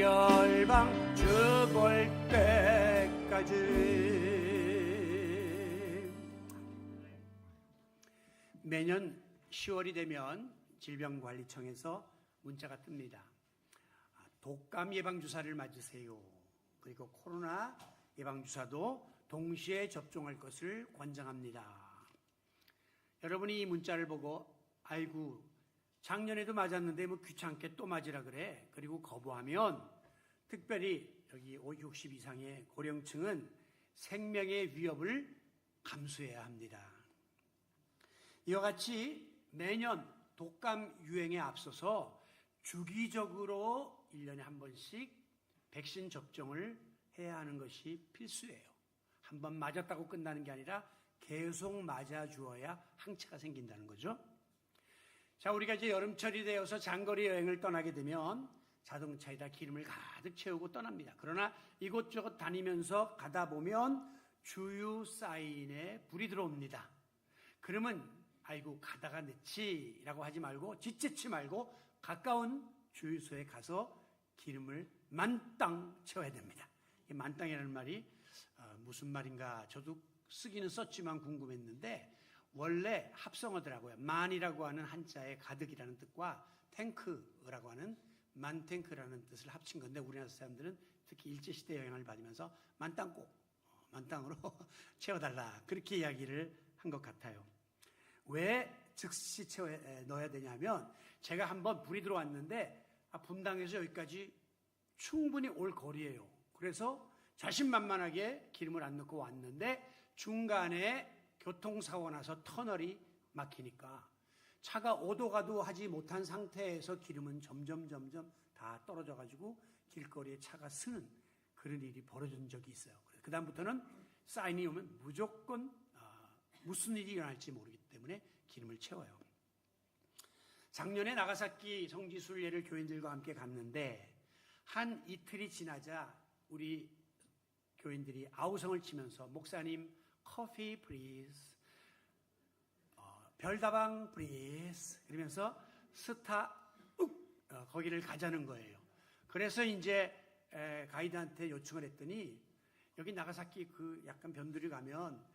열방 죽을 때까지. 매년 10월이 되면 질병관리청에서 문자가 뜹니다. 독감 예방주사를 맞으세요. 그리고 코로나 예방주사도 동시에 접종할 것을 권장합니다. 여러분이 이 문자를 보고 아이고 작년에도 맞았는데 뭐 귀찮게 또 맞으라 그래. 그리고 거부하면 특별히 여기 60 이상의 고령층은 생명의 위협을 감수해야 합니다. 이와 같이 매년 독감 유행에 앞서서 주기적으로 1년에 한 번씩 백신 접종을 해야 하는 것이 필수예요. 한 번 맞았다고 끝나는 게 아니라 계속 맞아주어야 항체가 생긴다는 거죠. 자, 우리가 이제 여름철이 되어서 장거리 여행을 떠나게 되면 자동차에다 기름을 가득 채우고 떠납니다. 그러나 이곳저곳 다니면서 가다 보면 주유 사인에 불이 들어옵니다. 그러면 아이고 가다가 늦지라고 하지 말고 지체치 말고 가까운 주유소에 가서 기름을 만땅 채워야 됩니다. 이 만땅이라는 말이 무슨 말인가 저도 쓰기는 썼지만 궁금했는데 원래 합성어더라고요. 만이라고 하는 한자의 가득이라는 뜻과 탱크라고 하는 만탱크라는 뜻을 합친 건데 우리나라 사람들은 특히 일제시대 영향을 받으면서 만땅으로 채워달라 그렇게 이야기를 한 것 같아요. 왜 즉시 채워 넣어야 되냐면 제가 한번 불이 들어왔는데 분당에서 여기까지 충분히 올 거리예요. 그래서 자신만만하게 기름을 안 넣고 왔는데 중간에 교통사고가 나서 터널이 막히니까 차가 오도 가도 하지 못한 상태에서 기름은 점점 다 떨어져가지고 길거리에 차가 쓰는 그런 일이 벌어진 적이 있어요. 그 다음부터는 사인이 오면 무조건 무슨 일이 일어날지 모르기 때문에 기름을 채워요. 작년에 나가사키 성지순례를 교인들과 함께 갔는데 한 이틀이 지나자 우리 교인들이 아우성을 치면서 목사님 커피 플리즈, 별다방 플리즈 그러면서 거기를 가자는 거예요. 그래서 이제 가이드한테 요청을 했더니 여기 나가사키 그 약간 변두리 가면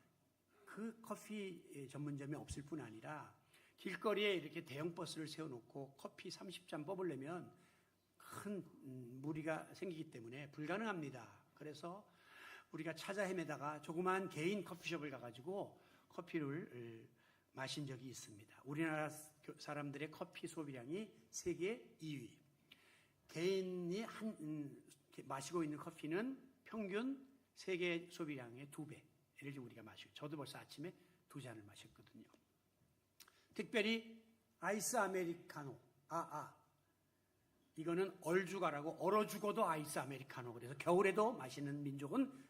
그 커피 전문점이 없을 뿐 아니라 길거리에 이렇게 대형 버스를 세워놓고 커피 30잔 뽑으려면 큰 무리가 생기기 때문에 불가능합니다. 그래서 우리가 찾아 헤매다가 조그만 개인 커피숍을 가가지고 커피를 마신 적이 있습니다. 우리나라 사람들의 커피 소비량이 세계 2위. 개인이 마시고 있는 커피는 평균 세계 소비량의 2배. 예를 들어 우리가 마시고 저도 벌써 아침에 2잔을 마셨거든요. 특별히 아이스 아메리카노. 이거는 얼죽아라고 얼어 죽어도 아이스 아메리카노. 그래서 겨울에도 마시는 민족은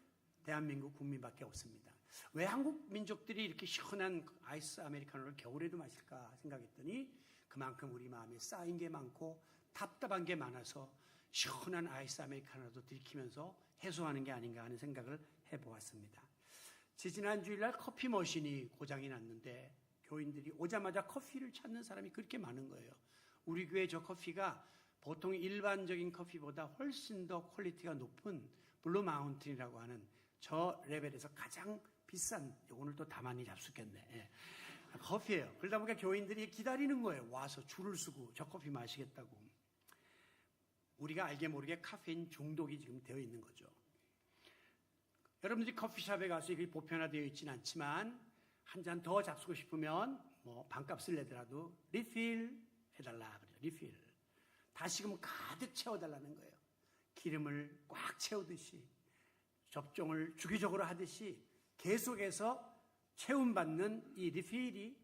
대한민국 국민밖에 없습니다. 왜 한국 민족들이 이렇게 시원한 아이스 아메리카노를 겨울에도 마실까 생각했더니 그만큼 우리 마음에 쌓인 게 많고 답답한 게 많아서 시원한 아이스 아메리카노도 들이키면서 해소하는 게 아닌가 하는 생각을 해보았습니다. 지난 주일날 커피 머신이 고장이 났는데 교인들이 오자마자 커피를 찾는 사람이 그렇게 많은 거예요. 우리 교회 저 커피가 보통 일반적인 커피보다 훨씬 더 퀄리티가 높은 블루 마운틴이라고 하는 저 레벨에서 가장 비싼, 오늘 또 다만이 잡수겠네. 커피예요. 그러다 보니까 교인들이 기다리는 거예요. 와서 줄을 서고 저 커피 마시겠다고. 우리가 알게 모르게 카페인 중독이 지금 되어 있는 거죠. 여러분들이 커피숍에 가서 이게 보편화되어 있지는 않지만 한 잔 더 잡수고 싶으면 뭐 반값을 내더라도 리필 해달라 그래요. 리필. 다시금 가득 채워달라는 거예요. 기름을 꽉 채우듯이 접종을 주기적으로 하듯이 계속해서 채움받는 이 리필이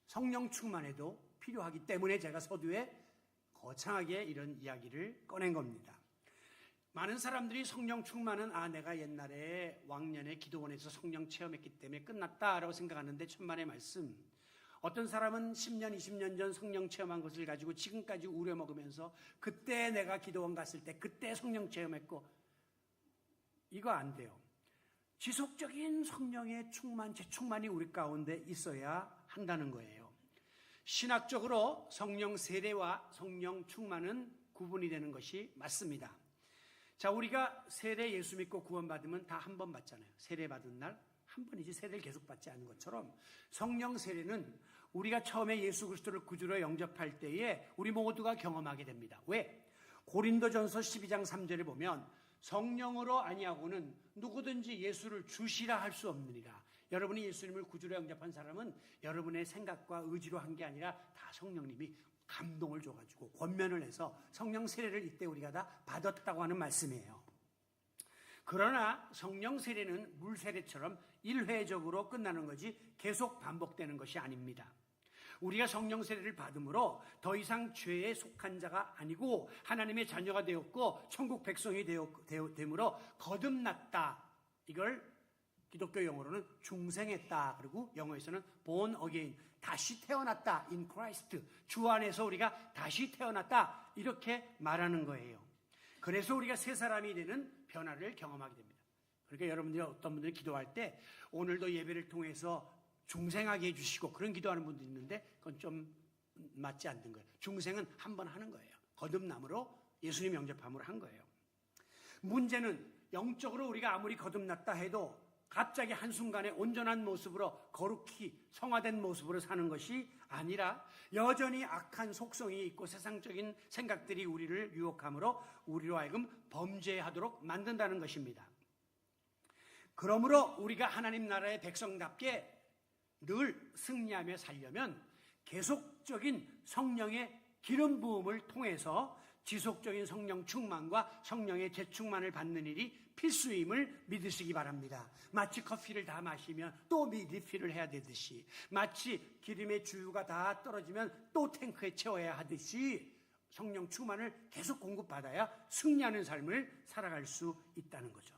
성령 충만에도 필요하기 때문에 제가 서두에 거창하게 이런 이야기를 꺼낸 겁니다. 많은 사람들이 성령 충만은 내가 옛날에 왕년에 기도원에서 성령 체험했기 때문에 끝났다라고 생각하는데 천만의 말씀. 어떤 사람은 10년, 20년 전 성령 체험한 것을 가지고 지금까지 우려먹으면서 그때 내가 기도원 갔을 때 그때 성령 체험했고 이거 안 돼요. 지속적인 성령의 충만, 재충만이 우리 가운데 있어야 한다는 거예요. 신학적으로 성령 세례와 성령 충만은 구분이 되는 것이 맞습니다. 자, 우리가 세례 예수 믿고 구원받으면 다 한 번 받잖아요. 세례 받은 날 한 번이지 세례를 계속 받지 않은 것처럼 성령 세례는 우리가 처음에 예수 그리스도를 구주로 영접할 때에 우리 모두가 경험하게 됩니다. 왜? 고린도전서 12장 3절에 보면 성령으로 아니하고는 누구든지 예수를 주시라 할 수 없느니라. 여러분이 예수님을 구주로 영접한 사람은 여러분의 생각과 의지로 한 게 아니라 다 성령님이 감동을 줘가지고 권면을 해서 성령 세례를 이때 우리가 다 받았다고 하는 말씀이에요. 그러나 성령 세례는 물 세례처럼 일회적으로 끝나는 거지 계속 반복되는 것이 아닙니다. 우리가 성령 세례를 받음으로 더 이상 죄에 속한 자가 아니고 하나님의 자녀가 되었고 천국 백성이 되므로 거듭났다. 이걸 기독교 용어로는 중생했다. 그리고 영어에서는 born again, 다시 태어났다. in Christ, 주 안에서 우리가 다시 태어났다. 이렇게 말하는 거예요. 그래서 우리가 새 사람이 되는 변화를 경험하게 됩니다. 그러니까 여러분들이 어떤 분들이 기도할 때 오늘도 예배를 통해서 중생하게 해주시고 그런 기도하는 분도 있는데 그건 좀 맞지 않는 거예요. 중생은 한 번 하는 거예요. 거듭남으로 예수님 영접함으로 한 거예요. 문제는 영적으로 우리가 아무리 거듭났다 해도 갑자기 한순간에 온전한 모습으로 거룩히 성화된 모습으로 사는 것이 아니라 여전히 악한 속성이 있고 세상적인 생각들이 우리를 유혹함으로 우리로 하여금 범죄하도록 만든다는 것입니다. 그러므로 우리가 하나님 나라의 백성답게 늘 승리하며 살려면 계속적인 성령의 기름 부음을 통해서 지속적인 성령 충만과 성령의 재충만을 받는 일이 필수임을 믿으시기 바랍니다. 마치 커피를 다 마시면 또 리필을 해야 되듯이, 마치 기름의 주유가 다 떨어지면 또 탱크에 채워야 하듯이 성령 충만을 계속 공급받아야 승리하는 삶을 살아갈 수 있다는 거죠.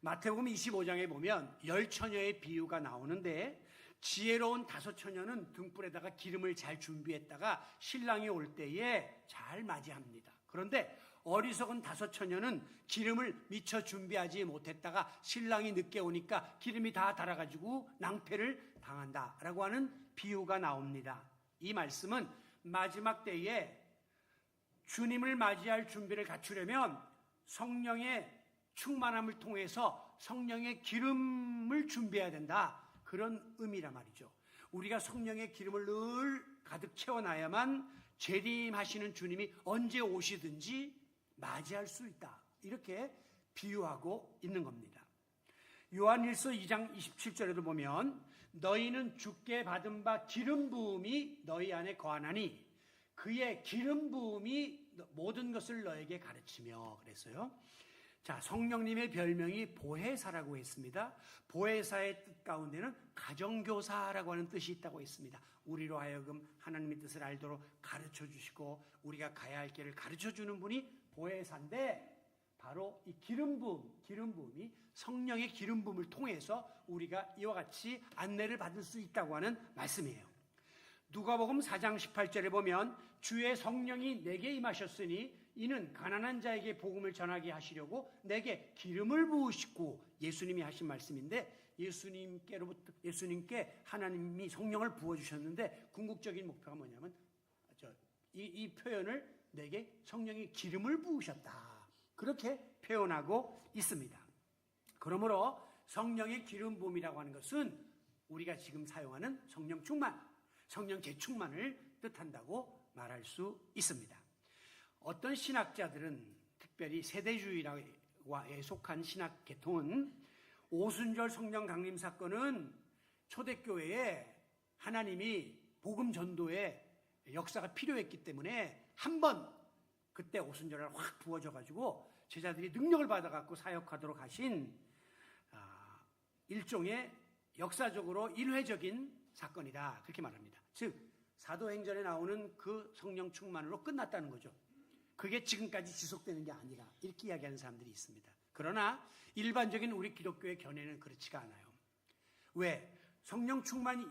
마태복음 25장에 보면 10처녀의 비유가 나오는데 지혜로운 5처녀는 등불에다가 기름을 잘 준비했다가 신랑이 올 때에 잘 맞이합니다. 그런데 어리석은 5처녀는 기름을 미처 준비하지 못했다가 신랑이 늦게 오니까 기름이 다 달아가지고 낭패를 당한다라고 하는 비유가 나옵니다. 이 말씀은 마지막 때에 주님을 맞이할 준비를 갖추려면 성령의 충만함을 통해서 성령의 기름을 준비해야 된다. 그런 의미란 말이죠. 우리가 성령의 기름을 늘 가득 채워놔야만 재림하시는 주님이 언제 오시든지 맞이할 수 있다. 이렇게 비유하고 있는 겁니다. 요한일서 2장 27절에도 보면 너희는 주께 받은 바 기름 부음이 너희 안에 거하나니 그의 기름 부음이 모든 것을 너에게 가르치며 그랬어요. 자, 성령님의 별명이 보혜사라고 했습니다. 보혜사의 뜻 가운데는 가정교사라고 하는 뜻이 있다고 했습니다. 우리로 하여금 하나님의 뜻을 알도록 가르쳐주시고 우리가 가야 할 길을 가르쳐주는 분이 보혜사인데 바로 이 기름 부음이 성령의 기름 부음을 통해서 우리가 이와 같이 안내를 받을 수 있다고 하는 말씀이에요. 누가복음 4장 18절에 보면 주의 성령이 내게 임하셨으니 이는 가난한 자에게 복음을 전하게 하시려고 내게 기름을 부으시고, 예수님이 하신 말씀인데 예수님께 하나님이 성령을 부어주셨는데 궁극적인 목표가 뭐냐면 이 표현을 내게 성령이 기름을 부으셨다. 그렇게 표현하고 있습니다. 그러므로 성령의 기름 부음이라고 하는 것은 우리가 지금 사용하는 성령 충만, 성령 재충만을 뜻한다고 말할 수 있습니다. 어떤 신학자들은 특별히 세대주의에 속한 신학 계통은 오순절 성령 강림 사건은 초대교회에 하나님이 복음 전도의 역사가 필요했기 때문에 한번 그때 오순절을 확 부어줘가지고 제자들이 능력을 받아갖고 사역하도록 하신 일종의 역사적으로 일회적인 사건이다. 그렇게 말합니다. 즉 사도행전에 나오는 그 성령 충만으로 끝났다는 거죠. 그게 지금까지 지속되는 게 아니라 이렇게 이야기하는 사람들이 있습니다. 그러나 일반적인 우리 기독교의 견해는 그렇지가 않아요. 왜? 성령 충만을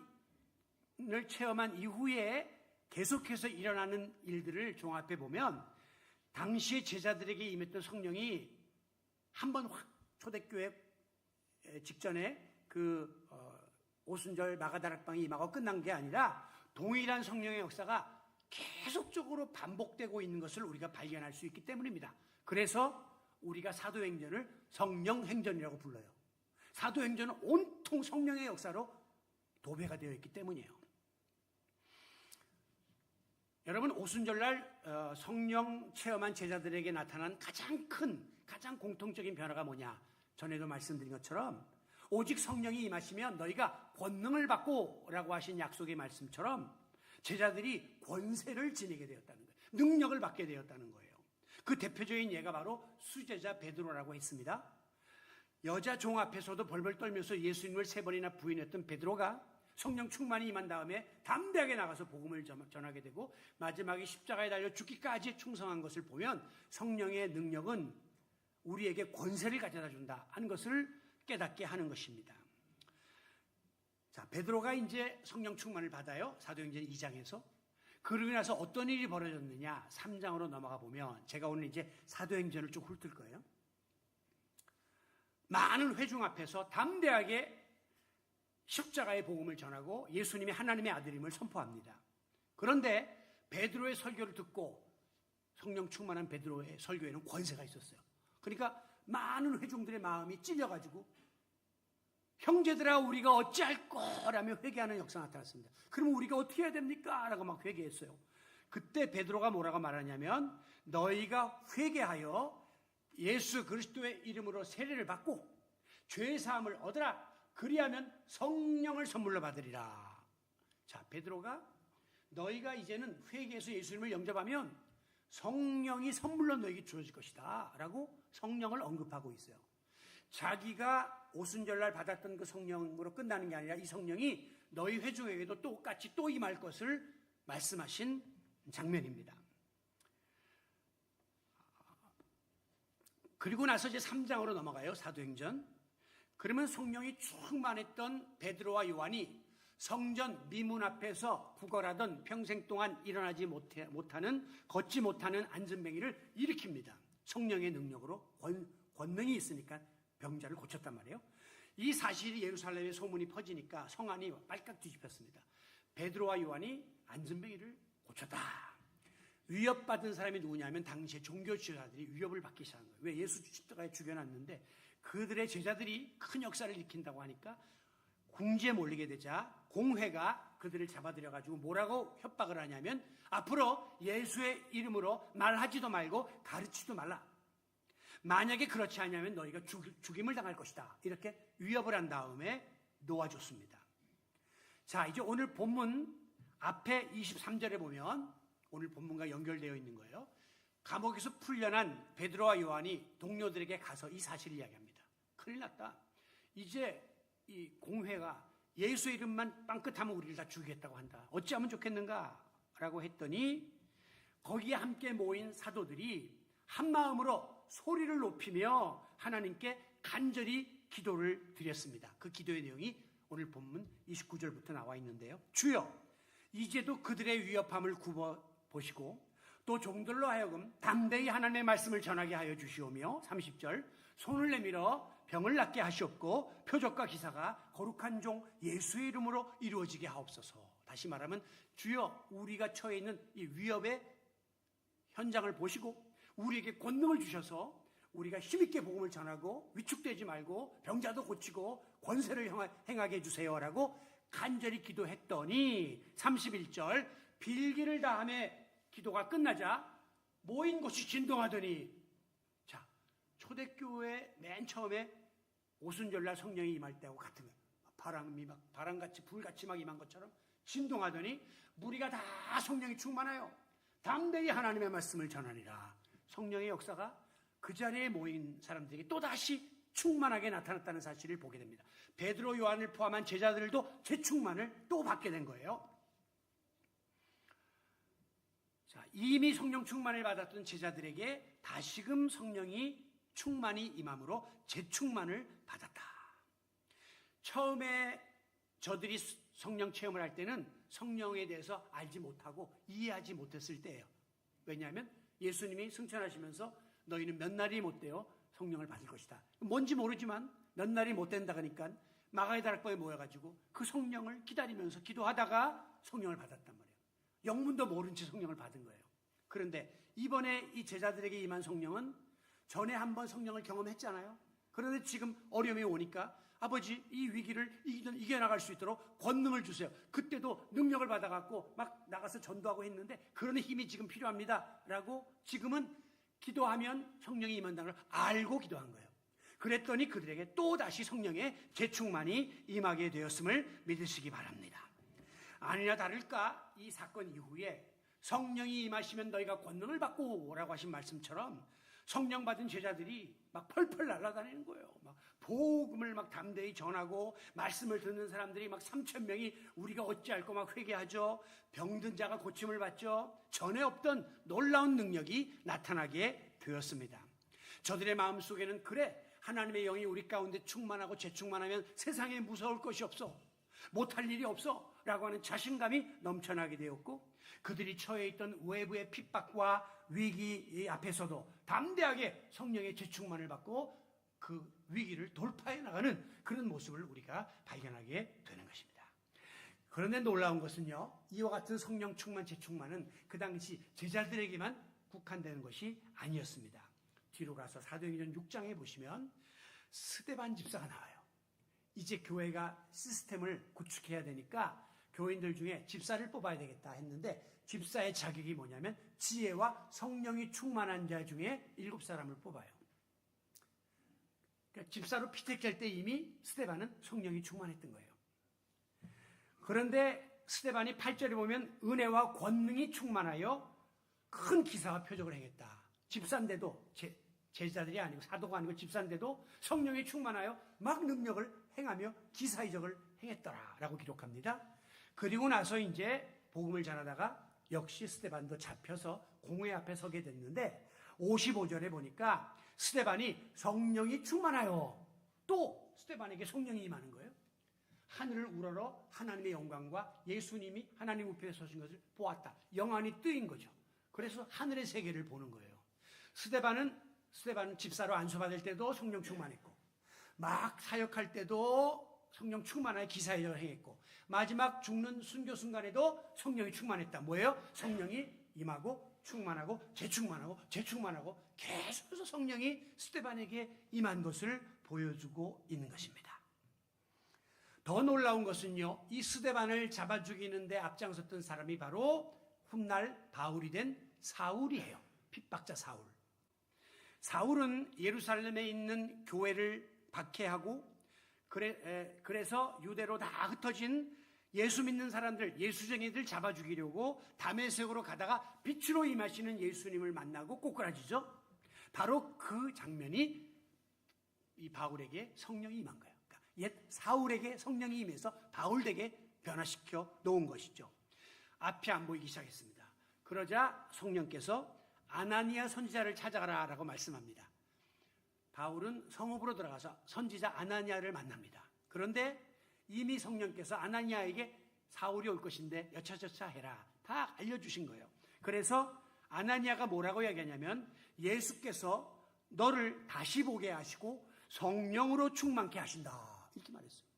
체험한 이후에 계속해서 일어나는 일들을 종합해 보면 당시의 제자들에게 임했던 성령이 한번 확 초대교회 직전에 오순절 마가다락방이 임하고 끝난 게 아니라 동일한 성령의 역사가 계속적으로 반복되고 있는 것을 우리가 발견할 수 있기 때문입니다. 그래서 우리가 사도행전을 성령행전이라고 불러요. 사도행전은 온통 성령의 역사로 도배가 되어 있기 때문이에요. 여러분, 오순절날 성령 체험한 제자들에게 나타난 가장 공통적인 변화가 뭐냐? 전에도 말씀드린 것처럼 오직 성령이 임하시면 너희가 권능을 받고 라고 하신 약속의 말씀처럼 제자들이 권세를 지니게 되었다는 거예요. 능력을 받게 되었다는 거예요. 그 대표적인 예가 바로 수제자 베드로라고 했습니다. 여자 종 앞에서도 벌벌 떨면서 예수님을 3번이나 부인했던 베드로가 성령 충만이 임한 다음에 담대하게 나가서 복음을 전하게 되고 마지막에 십자가에 달려 죽기까지 충성한 것을 보면 성령의 능력은 우리에게 권세를 가져다 준다 하는 것을 깨닫게 하는 것입니다. 자, 베드로가 이제 성령 충만을 받아요. 사도행전 2장에서. 그러고 나서 어떤 일이 벌어졌느냐? 3장으로 넘어가 보면 제가 오늘 이제 사도행전을 쭉 훑을 거예요. 많은 회중 앞에서 담대하게 십자가의 복음을 전하고 예수님이 하나님의 아들임을 선포합니다. 그런데 베드로의 설교를 듣고 성령 충만한 베드로의 설교에는 권세가 있었어요. 그러니까 많은 회중들의 마음이 찔려가지고 형제들아 우리가 어찌할 거라며 회개하는 역사가 나타났습니다. 그러면 우리가 어떻게 해야 됩니까? 라고 막 회개했어요. 그때 베드로가 뭐라고 말하냐면 너희가 회개하여 예수 그리스도의 이름으로 세례를 받고 죄사함을 얻으라. 그리하면 성령을 선물로 받으리라. 자, 베드로가 너희가 이제는 회개해서 예수님을 영접하면 성령이 선물로 너에게 주어질 것이다 라고 성령을 언급하고 있어요. 자기가 오순절날 받았던 그 성령으로 끝나는 게 아니라 이 성령이 너희 회중에게도 똑같이 또 임할 것을 말씀하신 장면입니다. 그리고 나서 이제 3장으로 넘어가요. 사도행전. 그러면 성령이 충만했던 베드로와 요한이 성전 미문 앞에서 구걸하던 평생 동안 일어나지 못하는 걷지 못하는 안전뱅이를 일으킵니다. 성령의 능력으로 권능이 있으니까 병자를 고쳤단 말이에요. 이 사실이 예루살렘에 소문이 퍼지니까 성 안이 빨갛 뒤집혔습니다. 베드로와 요한이 안전뱅이를 고쳤다. 위협받은 사람이 누구냐면 당시에 종교 지도자들이 위협을 받기 시작한 거예요. 왜? 예수 십자가에 죽여놨는데 그들의 제자들이 큰 역사를 일으킨다고 하니까 궁지에 몰리게 되자 공회가 그들을 잡아들여가지고 뭐라고 협박을 하냐면 앞으로 예수의 이름으로 말하지도 말고 가르치지도 말라. 만약에 그렇지 않으면 너희가 죽임을 당할 것이다. 이렇게 위협을 한 다음에 놓아줬습니다. 자, 이제 오늘 본문 앞에 23절에 보면 오늘 본문과 연결되어 있는 거예요. 감옥에서 풀려난 베드로와 요한이 동료들에게 가서 이 사실을 이야기합니다. 큰일 났다. 이제 이 공회가 예수의 이름만 빵긋하면 우리를 다 죽이겠다고 한다. 어찌하면 좋겠는가? 라고 했더니 거기에 함께 모인 사도들이 한마음으로 소리를 높이며 하나님께 간절히 기도를 드렸습니다. 그 기도의 내용이 오늘 본문 29절부터 나와 있는데요. 주여, 이제도 그들의 위협함을 굽어보시고 또 종들로 하여금 담대히 하나님의 말씀을 전하게 하여 주시오며 30절 손을 내밀어 병을 낫게 하시옵고 표적과 기사가 거룩한 종 예수의 이름으로 이루어지게 하옵소서. 다시 말하면 주여, 우리가 처해 있는 이 위협의 현장을 보시고 우리에게 권능을 주셔서 우리가 힘있게 복음을 전하고 위축되지 말고 병자도 고치고 권세를 행하게 해주세요라고 간절히 기도했더니 31절 빌기를 다함에 기도가 끝나자 모인 곳이 진동하더니, 자, 초대교회 맨 처음에 오순절날 성령이 임할 때하고 같은 거예요. 바람같이 불같이 막 임한 것처럼 진동하더니 무리가 다 성령이 충만하여 담대히 하나님의 말씀을 전하니라. 성령의 역사가 그 자리에 모인 사람들에게 또다시 충만하게 나타났다는 사실을 보게 됩니다. 베드로, 요한을 포함한 제자들도 재충만을 또 받게 된 거예요. 자, 이미 성령 충만을 받았던 제자들에게 다시금 성령이 충만히 임함으로 재충만을 받았다. 처음에 저들이 성령 체험을 할 때는 성령에 대해서 알지 못하고 이해하지 못했을 때예요. 왜냐하면 예수님이 승천하시면서 너희는 몇 날이 못 되어 성령을 받을 것이다. 뭔지 모르지만 몇 날이 못 된다 그러니까 마가의 다락방에 모여가지고 그 성령을 기다리면서 기도하다가 성령을 받았단 말이에요. 영문도 모른 채 성령을 받은 거예요. 그런데 이번에 이 제자들에게 임한 성령은 전에 한번 성령을 경험했잖아요. 그런데 지금 어려움이 오니까 아버지 이 위기를 이겨나갈 수 있도록 권능을 주세요. 그때도 능력을 받아갖고 막 나가서 전도하고 했는데 그런 힘이 지금 필요합니다 라고 지금은 기도하면 성령이 임한다는 걸 알고 기도한 거예요. 그랬더니 그들에게 또다시 성령의 재충만이 임하게 되었음을 믿으시기 바랍니다. 아니나 다를까 이 사건 이후에 성령이 임하시면 너희가 권능을 받고 오라고 하신 말씀처럼 성령 받은 제자들이 막 펄펄 날아다니는 거예요. 막 복음을 막 담대히 전하고 말씀을 듣는 사람들이 막 3,000명이 우리가 어찌할꼬 막 회개하죠. 병든 자가 고침을 받죠. 전에 없던 놀라운 능력이 나타나게 되었습니다. 저들의 마음속에는 그래 하나님의 영이 우리 가운데 충만하고 재충만하면 세상에 무서울 것이 없어. 못할 일이 없어 라고 하는 자신감이 넘쳐나게 되었고 그들이 처해 있던 외부의 핍박과 위기 앞에서도 담대하게 성령의 재충만을 받고 그 위기를 돌파해 나가는 그런 모습을 우리가 발견하게 되는 것입니다. 그런데 놀라운 것은요, 이와 같은 성령 충만, 재충만은 그 당시 제자들에게만 국한되는 것이 아니었습니다. 뒤로 가서 사도행전 6장에 보시면 스데반 집사가 나와요. 이제 교회가 시스템을 구축해야 되니까 교인들 중에 집사를 뽑아야 되겠다 했는데 집사의 자격이 뭐냐면 지혜와 성령이 충만한 자 중에 7사람을 뽑아요. 그러니까 집사로 피택할 때 이미 스데반은 성령이 충만했던 거예요. 그런데 스데반이 8절에 보면 은혜와 권능이 충만하여 큰 기사와 표적을 행했다. 집사인데도 제자들이 아니고 사도가 아니고 집사인데도 성령이 충만하여 막 능력을 행하며 기사이적을 행했더라라고 기록합니다. 그리고 나서 이제 복음을 전하다가 역시 스데반도 잡혀서 공회 앞에 서게 됐는데 55절에 보니까 스데반이 성령이 충만하여 또 스데반에게 성령이 임하는 거예요. 하늘을 우러러 하나님의 영광과 예수님이 하나님 우편에 서신 것을 보았다. 영안이 뜨인 거죠. 그래서 하늘의 세계를 보는 거예요. 스데반은 집사로 안수받을 때도 성령 충만했고 막 사역할 때도 성령 충만하여 기사회적을 행했고 마지막 죽는 순교 순간에도 성령이 충만했다. 뭐예요? 성령이 임하고 충만하고 재충만하고 계속해서 성령이 스데반에게 임한 것을 보여주고 있는 것입니다. 더 놀라운 것은요, 이 스데반을 잡아 죽이는데 앞장섰던 사람이 바로 훗날 바울이 된 사울이에요. 핍박자 사울. 사울은 예루살렘에 있는 교회를 박해하고 그래서 유대로 다 흩어진 예수 믿는 사람들, 예수쟁이들 잡아 죽이려고 다메섹으로 가다가 빛으로 임하시는 예수님을 만나고 꼬꾸라지죠. 바로 그 장면이 이 바울에게 성령이 임한 거예요. 그러니까 옛 사울에게 성령이 임해서 바울에게 변화시켜 놓은 것이죠. 앞이 안 보이기 시작했습니다. 그러자 성령께서 아나니아 선지자를 찾아가라라고 말씀합니다. 바울은 성읍으로 들어가서 선지자 아나니아를 만납니다. 그런데 이미 성령께서 아나니아에게 사울이 올 것인데 여차저차 해라 다 알려주신 거예요. 그래서 아나니아가 뭐라고 이야기하냐면 예수께서 너를 다시 보게 하시고 성령으로 충만케 하신다 이렇게 말했어요.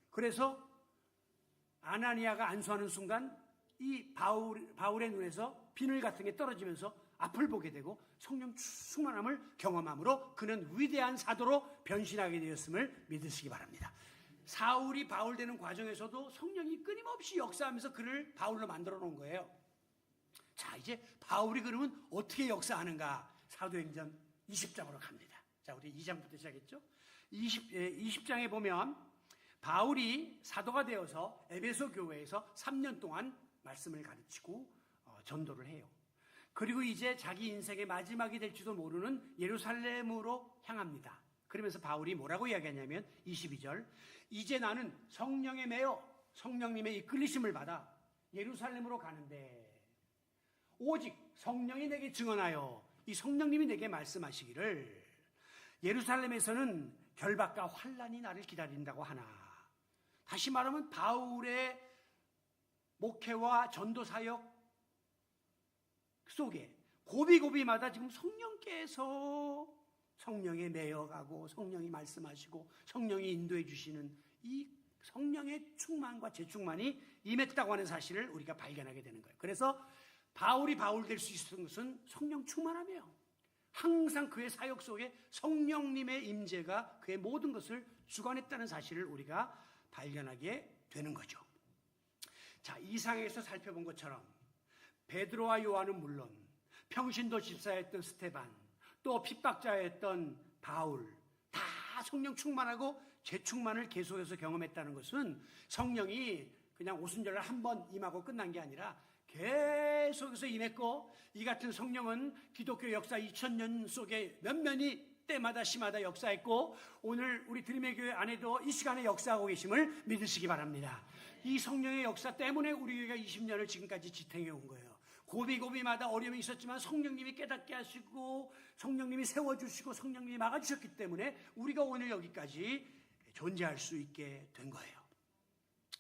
그래서 아나니아가 안수하는 순간 이 바울의 눈에서 비늘 같은 게 떨어지면서 앞을 보게 되고 성령 충만함을 경험함으로 그는 위대한 사도로 변신하게 되었음을 믿으시기 바랍니다. 사울이 바울 되는 과정에서도 성령이 끊임없이 역사하면서 그를 바울로 만들어 놓은 거예요. 자, 이제 바울이 그러면 어떻게 역사하는가? 사도행전 20장으로 갑니다. 자, 우리 2장부터 시작했죠? 20장에 보면 바울이 사도가 되어서 에베소 교회에서 3년 동안 말씀을 가르치고 전도를 해요. 그리고 이제 자기 인생의 마지막이 될지도 모르는 예루살렘으로 향합니다. 그러면서 바울이 뭐라고 이야기하냐면 22절 이제 나는 성령에 매여 성령님의 이끌리심을 받아 예루살렘으로 가는데 오직 성령이 내게 증언하여 이 성령님이 내게 말씀하시기를 예루살렘에서는 결박과 환난이 나를 기다린다고 하나. 다시 말하면 바울의 목회와 전도 사역 속에 고비고비마다 지금 성령께서 성령에 매여가고 성령이 말씀하시고 성령이 인도해 주시는 이 성령의 충만과 재충만이 임했다고 하는 사실을 우리가 발견하게 되는 거예요. 그래서 바울이 바울 될 수 있었던 것은 성령 충만함이에요. 항상 그의 사역 속에 성령님의 임재가 그의 모든 것을 주관했다는 사실을 우리가 발견하게 되는 거죠. 자, 이상에서 살펴본 것처럼 베드로와 요한은 물론 평신도 집사였던 스테반, 또 핍박자였던 바울, 다 성령 충만하고 재충만을 계속해서 경험했다는 것은 성령이 그냥 오순절날 한 번 임하고 끝난 게 아니라 계속해서 임했고, 이 같은 성령은 기독교 역사 2000년 속에 몇몇이 때마다 시마다 역사했고, 오늘 우리 드림의 교회 안에도 이 시간에 역사하고 계심을 믿으시기 바랍니다. 이 성령의 역사 때문에 우리 교회가 20년을 지금까지 지탱해 온 거예요. 고비고비마다 어려움이 있었지만 성령님이 깨닫게 하시고 성령님이 세워주시고 성령님이 막아주셨기 때문에 우리가 오늘 여기까지 존재할 수 있게 된 거예요.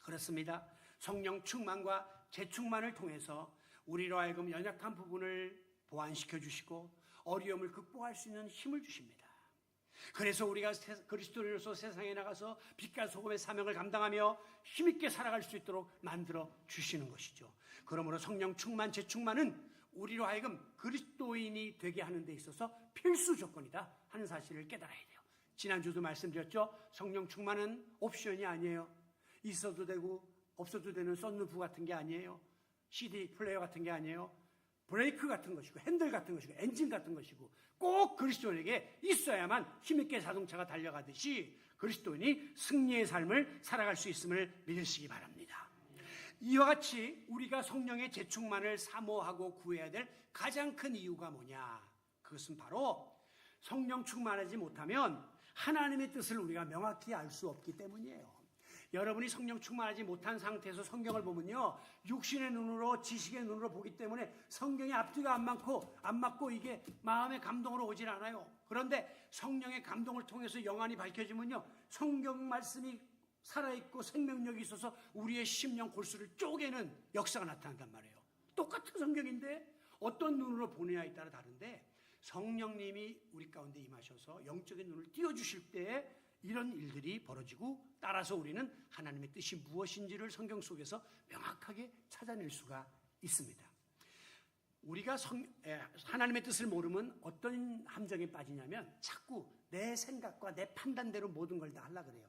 그렇습니다. 성령 충만과 재충만을 통해서 우리로 하여금 연약한 부분을 보완시켜 주시고 어려움을 극복할 수 있는 힘을 주십니다. 그래서 우리가 그리스도인으로서 세상에 나가서 빛과 소금의 사명을 감당하며 힘있게 살아갈 수 있도록 만들어 주시는 것이죠. 그러므로 성령 충만, 재충만은 우리로 하여금 그리스도인이 되게 하는 데 있어서 필수 조건이다 하는 사실을 깨달아야 돼요. 지난주도 말씀드렸죠. 성령 충만은 옵션이 아니에요. 있어도 되고 없어도 되는 썬루프 같은 게 아니에요. CD 플레이어 같은 게 아니에요. 브레이크 같은 것이고 핸들 같은 것이고 엔진 같은 것이고 꼭 그리스도인에게 있어야만 힘있게 자동차가 달려가듯이 그리스도인이 승리의 삶을 살아갈 수 있음을 믿으시기 바랍니다. 이와 같이 우리가 성령의 재충만을 사모하고 구해야 될 가장 큰 이유가 뭐냐? 그것은 바로 성령 충만하지 못하면 하나님의 뜻을 우리가 명확히 알 수 없기 때문이에요. 여러분이 성령 충만하지 못한 상태에서 성경을 보면요, 육신의 눈으로 지식의 눈으로 보기 때문에 성경의 앞뒤가 안 맞고 이게 마음의 감동으로 오질 않아요. 그런데 성령의 감동을 통해서 영안이 밝혀지면요, 성경 말씀이 살아있고 생명력이 있어서 우리의 심령 골수를 쪼개는 역사가 나타난단 말이에요. 똑같은 성경인데 어떤 눈으로 보느냐에 따라 다른데, 성령님이 우리 가운데 임하셔서 영적인 눈을 띄워주실 때 이런 일들이 벌어지고, 따라서 우리는 하나님의 뜻이 무엇인지를 성경 속에서 명확하게 찾아낼 수가 있습니다. 우리가 하나님의 뜻을 모르면 어떤 함정에 빠지냐면 자꾸 내 생각과 내 판단대로 모든 걸 다 하려고 그래요.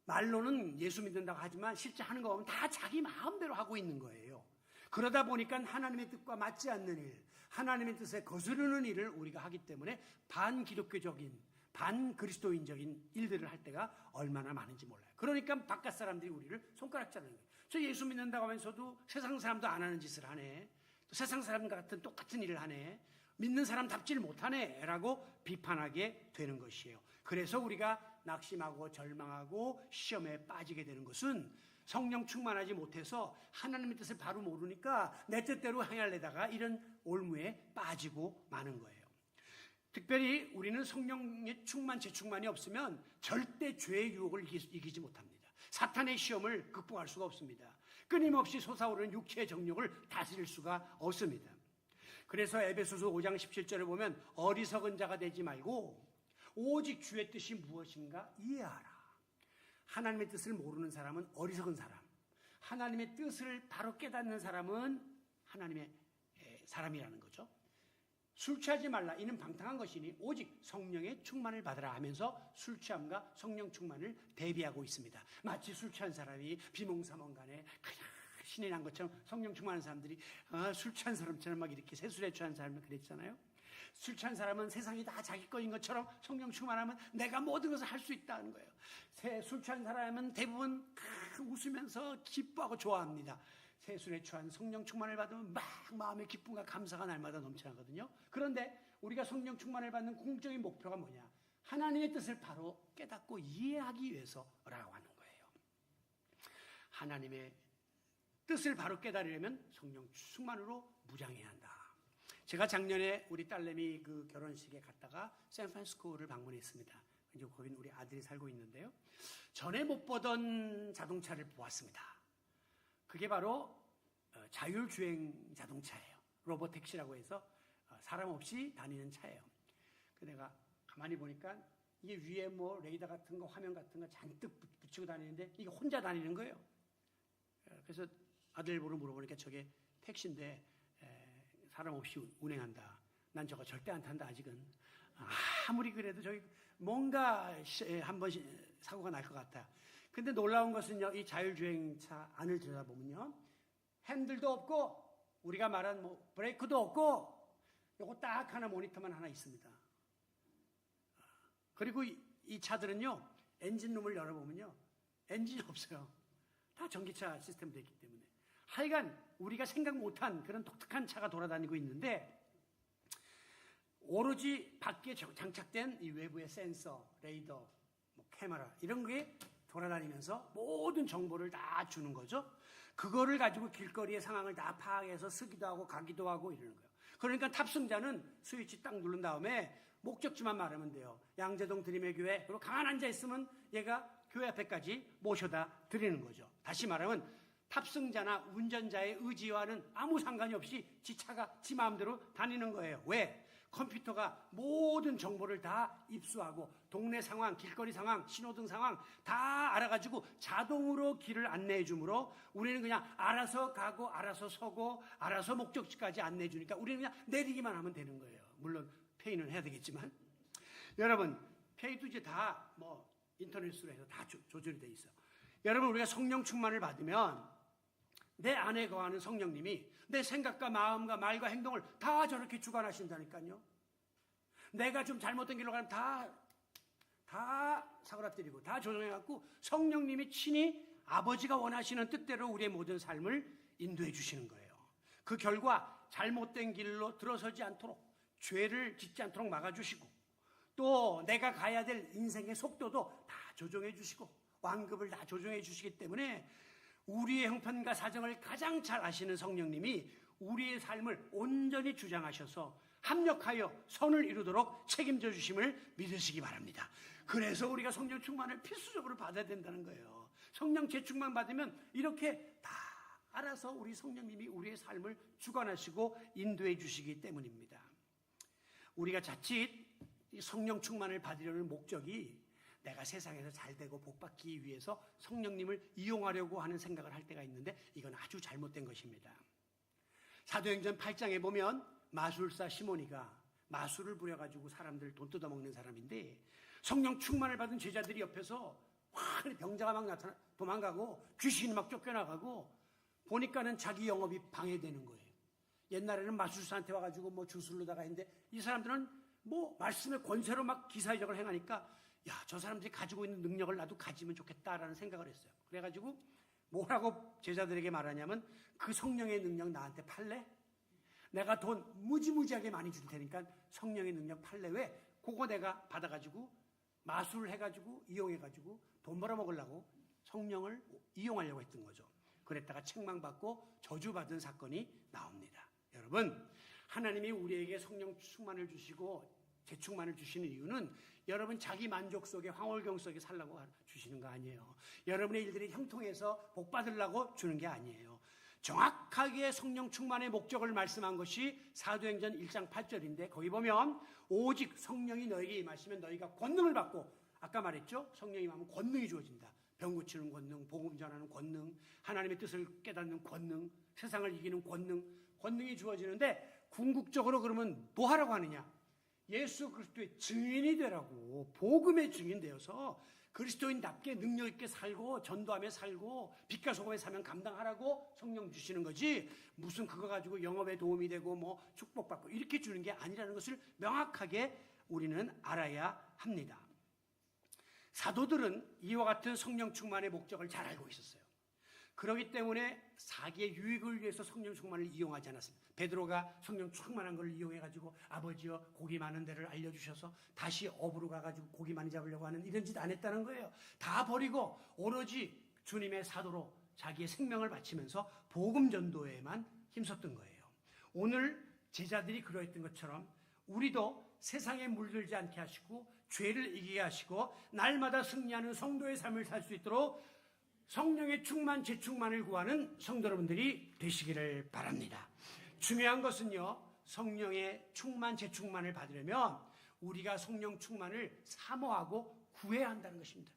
말로는 예수 믿는다고 하지만 실제 하는 거 보면 다 자기 마음대로 하고 있는 거예요. 그러다 보니까 하나님의 뜻과 맞지 않는 일, 하나님의 뜻에 거스르는 일을 우리가 하기 때문에 반기독교적인, 반그리스도인적인 일들을 할 때가 얼마나 많은지 몰라요. 그러니까 바깥 사람들이 우리를 손가락질하는 거예요. 저 예수 믿는다고 하면서도 세상 사람도 안 하는 짓을 하네, 또 세상 사람과 같은 똑같은 일을 하네, 믿는 사람답지를 못하네 라고 비판하게 되는 것이에요. 그래서 우리가 낙심하고 절망하고 시험에 빠지게 되는 것은 성령 충만하지 못해서 하나님의 뜻을 바로 모르니까 내 뜻대로 행하려다가 이런 올무에 빠지고 마는 거예요. 특별히 우리는 성령의 충만, 재충만이 없으면 절대 죄의 유혹을 이기지 못합니다. 사탄의 시험을 극복할 수가 없습니다. 끊임없이 솟아오르는 육체의 정욕을 다스릴 수가 없습니다. 그래서 에베소서 5장 17절에 보면 어리석은 자가 되지 말고 오직 주의 뜻이 무엇인가 이해하라. 하나님의 뜻을 모르는 사람은 어리석은 사람, 하나님의 뜻을 바로 깨닫는 사람은 하나님의 사람이라는 거죠. 술 취하지 말라, 이는 방탕한 것이니 오직 성령의 충만을 받으라 하면서 술 취함과 성령 충만을 대비하고 있습니다. 마치 술 취한 사람이 비몽사몽간에 그냥 신이 난 것처럼 성령 충만한 사람들이 술 취한 사람처럼 막 이렇게 새술에 취한 사람을 그랬잖아요. 술 취한 사람은 세상이 다 자기 거인 것처럼 성령 충만하면 내가 모든 것을 할 수 있다는 거예요. 술 취한 사람은 대부분 웃으면서 기뻐하고 좋아합니다. 세술에 취한 성령 충만을 받으면 막 마음의 기쁨과 감사가 날마다 넘쳐나거든요. 그런데 우리가 성령 충만을 받는 궁극적인 목표가 뭐냐? 하나님의 뜻을 바로 깨닫고 이해하기 위해서라고 하는 거예요. 하나님의 뜻을 바로 깨달으려면 성령 충만으로 무장해야 한다. 제가 작년에 우리 딸내미 그 결혼식에 갔다가 샌프란시스코를 방문했습니다. 이제 거기는 우리 아들이 살고 있는데요. 전에 못 보던 자동차를 보았습니다. 그게 바로 자율주행 자동차예요. 로보택시라고 해서 사람 없이 다니는 차예요. 내가 가만히 보니까 이게 위에 뭐 레이더 같은 거, 화면 같은 거 잔뜩 붙이고 다니는데 이게 혼자 다니는 거예요. 그래서 아들 보러 물어보니까 저게 택시인데 사람 없이 운행한다. 난 저거 절대 안 탄다 아직은. 아무리 그래도 저기 뭔가 한 번 사고가 날 것 같아. 근데 놀라운 것은요, 이 자율주행차 안을 들여다보면요, 핸들도 없고 우리가 말한 뭐 브레이크도 없고 요거 딱 하나 모니터만 하나 있습니다. 그리고 이 차들은요, 엔진룸을 열어보면요, 엔진이 없어요. 다 전기차 시스템으로 되어 있기 때문에. 하여간 우리가 생각 못한 그런 독특한 차가 돌아다니고 있는데, 오로지 밖에 장착된 이 외부의 센서, 레이더, 뭐 카메라 이런 게 돌아다니면서 모든 정보를 다 주는 거죠. 그거를 가지고 길거리의 상황을 다 파악해서 쓰기도 하고 가기도 하고 이러는 거예요. 그러니까 탑승자는 스위치 딱 누른 다음에 목적지만 말하면 돼요. 양재동 드림의 교회, 그리고 가만 앉아 있으면 얘가 교회 앞에까지 모셔다 드리는 거죠. 다시 말하면 탑승자나 운전자의 의지와는 아무 상관이 없이 지 차가 지 마음대로 다니는 거예요. 왜? 컴퓨터가 모든 정보를 다 입수하고 동네 상황, 길거리 상황, 신호등 상황 다 알아가지고 자동으로 길을 안내해 주므로 우리는 그냥 알아서 가고 알아서 서고 알아서 목적지까지 안내해 주니까 우리는 그냥 내리기만 하면 되는 거예요. 물론 페이는 해야 되겠지만. 여러분, 페이도 이제 다 뭐 인터넷으로 해서 다 조절이 돼 있어요. 여러분, 우리가 성령 충만을 받으면 내 안에 거하는 성령님이 내 생각과 마음과 말과 행동을 다 저렇게 주관하신다니까요. 내가 좀 잘못된 길로 가면 다 사그라뜨리고 다 조정해갖고 성령님이 친히 아버지가 원하시는 뜻대로 우리의 모든 삶을 인도해 주시는 거예요. 그 결과 잘못된 길로 들어서지 않도록, 죄를 짓지 않도록 막아주시고, 또 내가 가야 될 인생의 속도도 다 조정해 주시고 완급을 다 조정해 주시기 때문에 우리의 형편과 사정을 가장 잘 아시는 성령님이 우리의 삶을 온전히 주장하셔서 합력하여 선을 이루도록 책임져 주심을 믿으시기 바랍니다. 그래서 우리가 성령 충만을 필수적으로 받아야 된다는 거예요. 성령 재충만 받으면 이렇게 다 알아서 우리 성령님이 우리의 삶을 주관하시고 인도해 주시기 때문입니다. 우리가 자칫 성령 충만을 받으려는 목적이 내가 세상에서 잘되고 복받기 위해서 성령님을 이용하려고 하는 생각을 할 때가 있는데 이건 아주 잘못된 것입니다. 사도행전 8장에 보면 마술사 시몬이가 마술을 부려가지고 사람들 돈 뜯어먹는 사람인데 성령 충만을 받은 제자들이 옆에서 병자가 막 도망가고 귀신이 막 쫓겨나가고 보니까는 자기 영업이 방해되는 거예요. 옛날에는 마술사한테 와가지고 뭐 주술로다가 했는데 이 사람들은 뭐 말씀의 권세로 막 기사회적을 행하니까 야, 저 사람들이 가지고 있는 능력을 나도 가지면 좋겠다라는 생각을 했어요. 그래가지고 뭐라고 제자들에게 말하냐면 그 성령의 능력 나한테 팔래? 내가 돈 무지무지하게 많이 줄 테니까 성령의 능력 팔래? 왜? 그거 내가 받아가지고 마술을 해가지고 이용해가지고 돈 벌어먹으려고 성령을 이용하려고 했던 거죠. 그랬다가 책망받고 저주받은 사건이 나옵니다. 여러분, 하나님이 우리에게 성령 충만을 주시고 재충만을 주시는 이유는 여러분 자기 만족 속에 황홀경 속에 살라고 주시는 거 아니에요. 여러분의 일들이 형통해서 복 받으려고 주는 게 아니에요. 정확하게 성령 충만의 목적을 말씀한 것이 사도행전 1장 8절인데 거기 보면 오직 성령이 너에게 임하시면 너희가 권능을 받고, 아까 말했죠? 성령이 임하면 권능이 주어진다. 병 고치는 권능, 복음 전하는 권능, 하나님의 뜻을 깨닫는 권능, 세상을 이기는 권능이 주어지는데 궁극적으로 그러면 뭐 하라고 하느냐? 예수 그리스도의 증인이 되라고, 복음의 증인 되어서 그리스도인답게 능력 있게 살고 전도하며 살고 빛과 소금의 사명 감당하라고 성령 주시는 거지, 무슨 그거 가지고 영업에 도움이 되고 뭐 축복받고 이렇게 주는 게 아니라는 것을 명확하게 우리는 알아야 합니다. 사도들은 이와 같은 성령 충만의 목적을 잘 알고 있었어요. 그렇기 때문에 사기의 유익을 위해서 성령 충만을 이용하지 않았습니다. 베드로가 성령 충만한 걸 이용해가지고 아버지여 고기 많은 데를 알려주셔서 다시 업으로 가가지고 고기 많이 잡으려고 하는 이런 짓 안 했다는 거예요. 다 버리고 오로지 주님의 사도로 자기의 생명을 바치면서 복음 전도에만 힘썼던 거예요. 오늘 제자들이 그러했던 것처럼 우리도 세상에 물들지 않게 하시고 죄를 이기게 하시고 날마다 승리하는 성도의 삶을 살 수 있도록 성령의 충만, 재충만을 구하는 성도 여러분들이 되시기를 바랍니다. 중요한 것은요, 성령의 충만, 재충만을 받으려면 우리가 성령 충만을 사모하고 구해야 한다는 것입니다.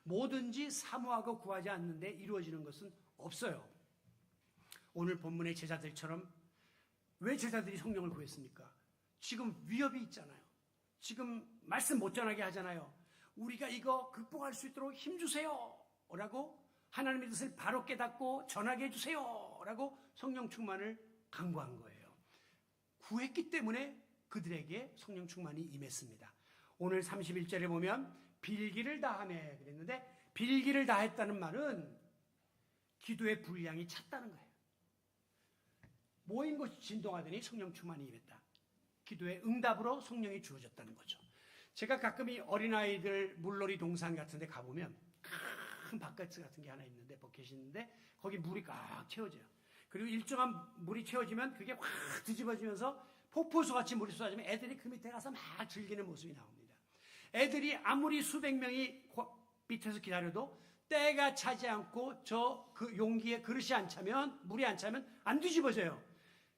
뭐든지 사모하고 구하지 않는데 이루어지는 것은 없어요. 오늘 본문의 제자들처럼 왜 제자들이 성령을 구했습니까? 지금 위협이 있잖아요. 지금 말씀 못 전하게 하잖아요. 우리가 이거 극복할 수 있도록 힘주세요 라고 하나님의 뜻을 바로 깨닫고 전하게 해주세요 라고 성령 충만을 간구한 거예요. 구했기 때문에 그들에게 성령 충만이 임했습니다. 오늘 31절에 보면 빌기를 다하며 그랬는데, 빌기를 다했다는 말은 기도의 분량이 찼다는 거예요. 모인 것이 진동하더니 성령 충만이 임했다. 기도의 응답으로 성령이 주어졌다는 거죠. 제가 가끔 이 어린아이들 물놀이 동산 같은 데 가보면 큰 바켓 같은 게 하나 있는데, 버켓이 있는데 거기 물이 꽉 채워져요. 그리고 일정한 물이 채워지면 그게 확 뒤집어지면서 폭포수같이 물이 쏟아지면 애들이 그 밑에 가서 막 즐기는 모습이 나옵니다. 애들이 아무리 수백 명이 밑에서 기다려도 때가 차지 않고 그 용기에 그릇이 안 차면, 물이 안 차면 안 뒤집어져요.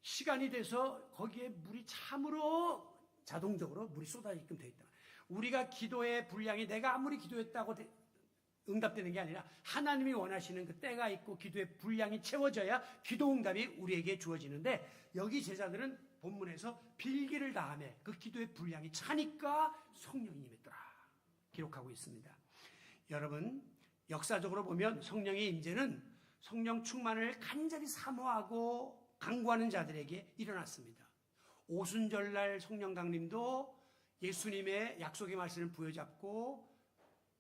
시간이 돼서 거기에 물이 참으로 자동적으로 물이 쏟아지게끔 되어 있다. 우리가 기도의 분량이 내가 아무리 기도했다고 응답되는 게 아니라 하나님이 원하시는 그 때가 있고 기도의 분량이 채워져야 기도 응답이 우리에게 주어지는데, 여기 제자들은 본문에서 빌기를 다하며 그 기도의 분량이 차니까 성령이 임했더라 기록하고 있습니다. 여러분, 역사적으로 보면 성령의 임재는 성령 충만을 간절히 사모하고 간구하는 자들에게 일어났습니다. 오순절날 성령 강림도 예수님의 약속의 말씀을 부여잡고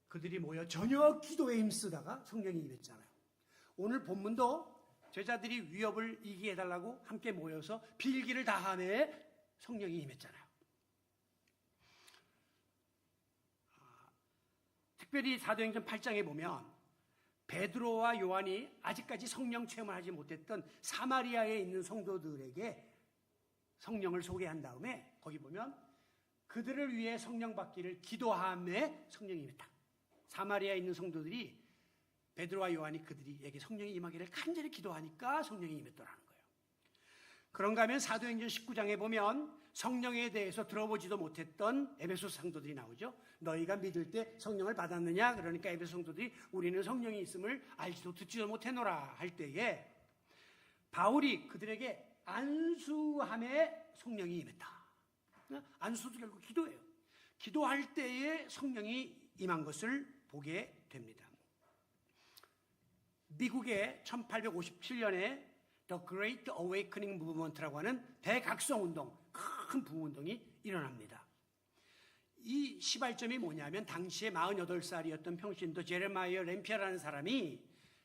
그들이 모여 저녁 기도에 힘쓰다가 성령이 임했잖아요. 오늘 본문도 제자들이 위협을 이기게 해달라고 함께 모여서 빌기를 다하며 성령이 임했잖아요. 특별히 사도행전 8장에 보면 베드로와 요한이 아직까지 성령 체험을 하지 못했던 사마리아에 있는 성도들에게 성령을 소개한 다음에 거기 보면 그들을 위해 성령 받기를 기도하며 성령이 임했다. 사마리아에 있는 성도들이 베드로와 요한이 그들에게 성령이 임하기를 간절히 기도하니까 성령이 임했더라는 거예요. 그런가 하면 사도행전 19장에 보면 성령에 대해서 들어보지도 못했던 에베소 성도들이 나오죠. 너희가 믿을 때 성령을 받았느냐? 그러니까 에베소 성도들이 우리는 성령이 있음을 알지도 듣지도 못했노라 할 때에 바울이 그들에게 안수함에 성령이 임했다. 안수도 결국 기도예요. 기도할 때에 성령이 임한 것을 보게 됩니다. 미국의 1857년에 The Great Awakening Movement라고 하는 대각성 운동, 큰 부흥운동이 일어납니다. 이 시발점이 뭐냐면 당시에 48살이었던 평신도 제레마이어 램피아라는 사람이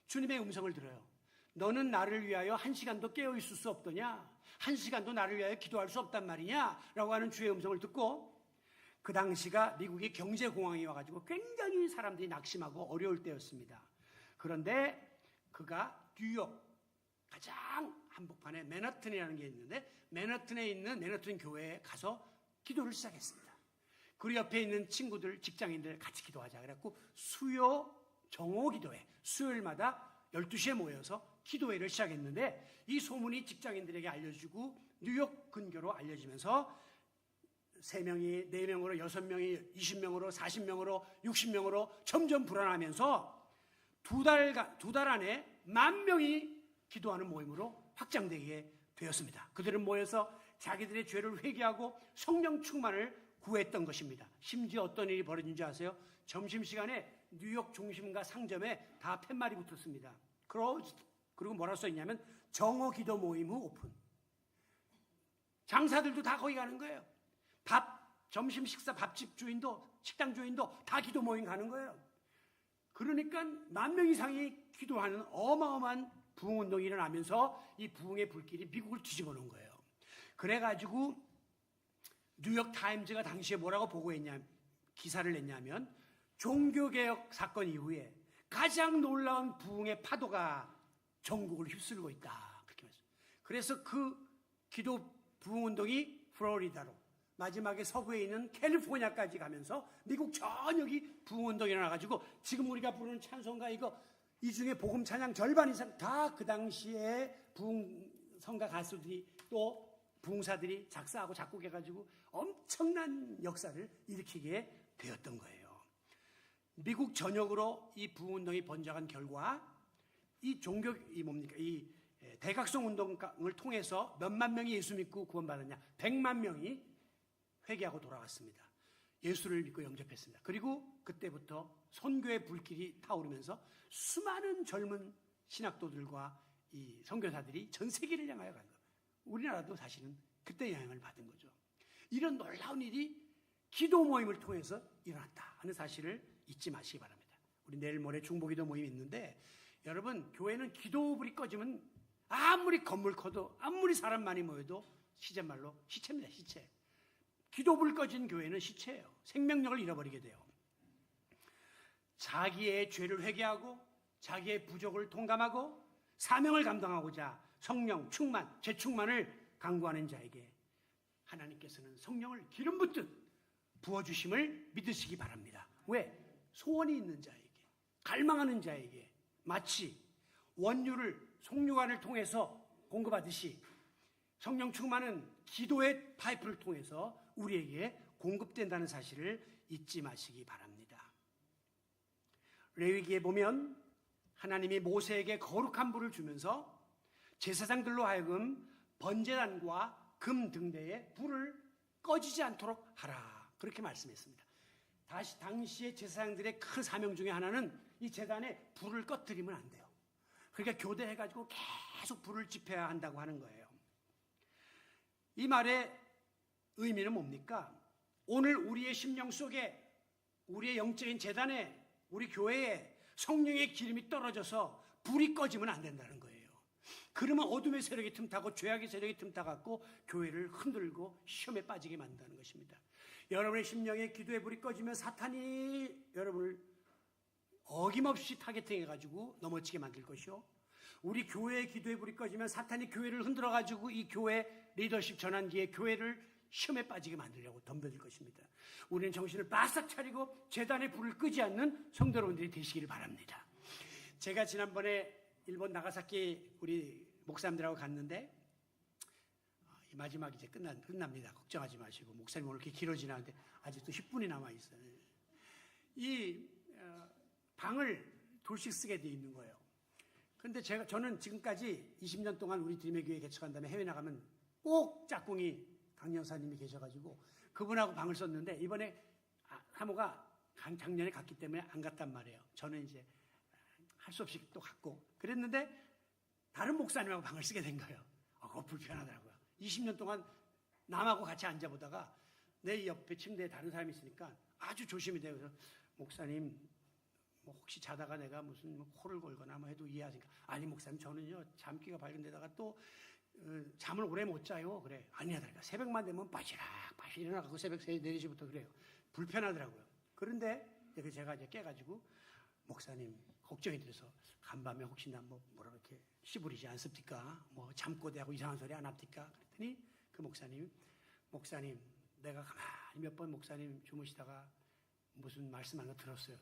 주님의 음성을 들어요. 너는 나를 위하여 1시간도 깨어있을 수 없더냐? 1시간도 나를 위하여 기도할 수 없단 말이냐? 라고 하는 주의 음성을 듣고, 그 당시가 미국의 경제공황이 와가지고 굉장히 사람들이 낙심하고 어려울 때였습니다. 그런데 그가 뉴욕 가장 한복판에 맨하튼이라는 게 있는데 맨하튼에 있는 맨하튼 교회에 가서 기도를 시작했습니다. 그 옆에 있는 친구들, 직장인들 같이 기도하자 그래갖고 수요 정오 기도회, 수요일마다 12시에 모여서 기도회를 시작했는데 이 소문이 직장인들에게 알려지고 뉴욕 근교로 알려지면서 3명이 4명으로 6명이 20명으로 40명으로 60명으로 점점 불어나면서 두 달 안에 10,000명이 기도하는 모임으로 확장되게 되었습니다. 그들은 모여서 자기들의 죄를 회개하고 성령 충만을 구했던 것입니다. 심지어 어떤 일이 벌어진지 아세요? 점심시간에 뉴욕 중심가 상점에 다 팻말이 붙었습니다. 그리고 뭐라고 써있냐면 정오 기도 모임 후 오픈. 장사들도 다 거기 가는 거예요. 점심 식사 밥집 주인도 식당 주인도 다 기도 모임 가는 거예요. 그러니까 10,000명 이상이 기도하는 어마어마한 부흥운동이 일어나면서 이 부흥의 불길이 미국을 뒤집어 놓은 거예요. 그래가지고 뉴욕 타임즈가 당시에 뭐라고 기사를 냈냐면 종교개혁 사건 이후에 가장 놀라운 부흥의 파도가 전국을 휩쓸고 있다. 그렇게 말했어요. 그래서 그 기도 부흥운동이 플로리다로 마지막에 서부에 있는 캘리포니아까지 가면서 미국 전역이 부흥운동이 일어나가지고 지금 우리가 부르는 찬송가 이 중에 복음 찬양 절반 이상 다 그 당시에 부흥성가 가수들이 또 부흥사들이 작사하고 작곡해가지고 엄청난 역사를 일으키게 되었던 거예요. 미국 전역으로 이 부흥운동이 번져간 결과 이 대각성 운동을 통해서 몇만 명이 예수 믿고 구원받았냐? 100만 명이 회개하고 돌아왔습니다. 예수를 믿고 영접했습니다. 그리고 그때부터 선교의 불길이 타오르면서 수많은 젊은 신학도들과 이 선교사들이 전 세계를 향하여 간 거예요. 우리나라도 사실은 그때 영향을 받은 거죠. 이런 놀라운 일이 기도 모임을 통해서 일어났다 하는 사실을 잊지 마시기 바랍니다. 우리 내일 모레 중보기도 모임이 있는데 여러분, 교회는 기도불이 꺼지면 아무리 건물 커도 아무리 사람 많이 모여도 시제말로 시체입니다. 시체. 기도불 꺼진 교회는 시체예요. 생명력을 잃어버리게 돼요. 자기의 죄를 회개하고 자기의 부족을 통감하고 사명을 감당하고자 성령 충만, 재충만을 강구하는 자에게 하나님께서는 성령을 기름 붓듯 부어주심을 믿으시기 바랍니다. 왜? 소원이 있는 자에게, 갈망하는 자에게 마치 원유를 송유관을 통해서 공급하듯이 성령 충만은 기도의 파이프를 통해서 우리에게 공급된다는 사실을 잊지 마시기 바랍니다. 레위기에 보면 하나님이 모세에게 거룩한 불을 주면서 제사장들로 하여금 번제단과 금 등대에 불을 꺼지지 않도록 하라, 그렇게 말씀했습니다. 당시의 제사장들의 큰 사명 중에 하나는 이 제단에 불을 꺼뜨리면 안 돼요. 그러니까 교대해가지고 계속 불을 지펴야 한다고 하는 거예요. 이 말의 의미는 뭡니까? 오늘 우리의 심령 속에, 우리의 영적인 제단에, 우리 교회에 성령의 기름이 떨어져서 불이 꺼지면 안 된다는 거예요. 그러면 어둠의 세력이 틈타고 죄악의 세력이 틈타갖고 교회를 흔들고 시험에 빠지게 만든다는 것입니다. 여러분의 심령에 기도의 불이 꺼지면 사탄이 여러분을 어김없이 타겟팅해가지고 넘어지게 만들 것이요, 우리 교회의 기도의 불이 꺼지면 사탄이 교회를 흔들어가지고 이 교회 리더십 전환기에 교회를 시험에 빠지게 만들려고 덤벼들 것입니다. 우리는 정신을 바싹 차리고 제단의 불을 끄지 않는 성도 여러분들이 되시기를 바랍니다. 제가 지난번에 일본 나가사키 우리 목사님들하고 갔는데 마지막 이제 끝납니다. 걱정하지 마시고. 목사님 오늘 이렇게 길어지나 하는데 아직도 10분이 남아있어요. 이 방을 둘씩 쓰게 돼 있는 거예요. 그런데 저는 지금까지 20년 동안 우리 드림의 교회 개척한 다음에 해외 나가면 꼭 짝꿍이 강영사님이 계셔가지고 그분하고 방을 썼는데 이번에 사모가 작년에 갔기 때문에 안 갔단 말이에요. 저는 이제 할 수 없이 또 갔고 그랬는데 다른 목사님하고 방을 쓰게 된 거예요. 그거 불편하더라고요. 20년 동안 남하고 같이 앉아보다가 내 옆에 침대에 다른 사람이 있으니까 아주 조심이 돼요. 그래서 목사님 뭐 혹시 자다가 내가 무슨 코를 골거나 뭐 해도 이해하시니까, 아니 목사님 저는요 잠기가 밝은 데다가 또 잠을 오래 못 자요. 그래. 아니야더라고요. 새벽만 되면 빠지락 일어나고 새벽 3, 4시부터 그래요. 불편하더라고요. 그런데 제가 이제 깨가지고 목사님 걱정이 돼서 간밤에 혹시나 뭐라 이렇게 씨부리지 않습니까? 뭐 잠꼬대하고 이상한 소리 안 합니까? 그랬더니 그 목사님 내가 가만히 몇 번 목사님 주무시다가 무슨 말씀하는 거 들었어요.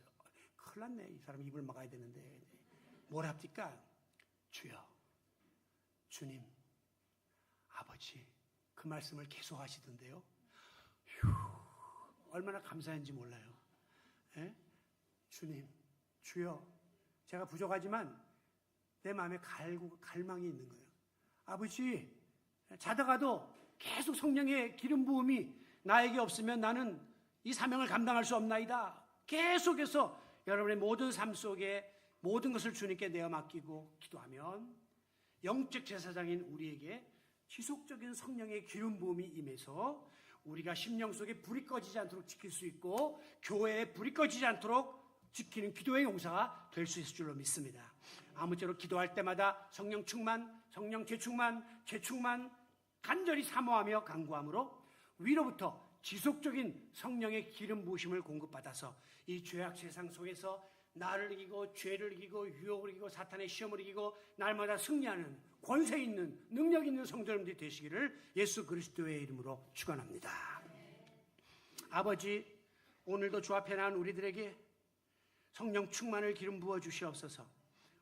큰일 났네. 이 사람 입을 막아야 되는데 뭘 합니까? 주여, 주님, 아버지, 그 말씀을 계속 하시던데요. 휴, 얼마나 감사한지 몰라요. 에? 주님, 주여, 제가 부족하지만 내 마음에 갈망이 있는 거예요. 아버지, 자다가도 계속 성령의 기름 부음이 나에게 없으면 나는 이 사명을 감당할 수 없나이다. 계속해서 여러분의 모든 삶 속에 모든 것을 주님께 내어 맡기고 기도하면 영적 제사장인 우리에게 지속적인 성령의 기름 부음이 임해서 우리가 심령 속에 불이 꺼지지 않도록 지킬 수 있고 교회에 불이 꺼지지 않도록 지키는 기도의 용사가 될 수 있을 줄로 믿습니다. 아무쪼록 기도할 때마다 성령 충만, 성령 재충만 간절히 사모하며 간구함으로 위로부터 지속적인 성령의 기름 부으심을 공급받아서 이 죄악 세상 속에서 나를 이기고 죄를 이기고 유혹을 이기고 사탄의 시험을 이기고 날마다 승리하는 권세 있는 능력 있는 성도 여러분들이 되시기를 예수 그리스도의 이름으로 축원합니다. 아버지, 오늘도 주 앞에 나온 우리들에게 성령 충만을 기름 부어 주시옵소서.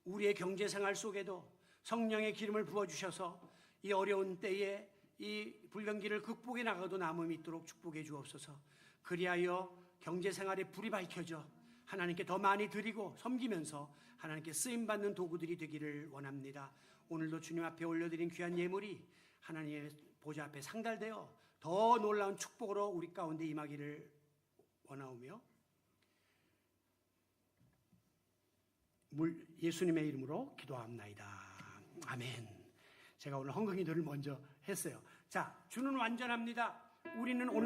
우리의 경제생활 속에도 성령의 기름을 부어 주셔서 이 어려운 때에 이 불경기를 극복해 나가도 남음이 있도록 축복해 주옵소서. 그리하여 경제생활에 불이 밝혀져 하나님께 더 많이 드리고 섬기면서 하나님께 쓰임받는 도구들이 되기를 원합니다. 오늘도 주님 앞에 올려드린 귀한 예물이 하나님의 보좌 앞에 상달되어 더 놀라운 축복으로 우리 가운데 임하기를 원하오며 예수님의 이름으로 기도합나이다. 아멘. 제가 오늘 헝벙이도를 먼저 했어요. 자, 주는 완전합니다. 우리는 오늘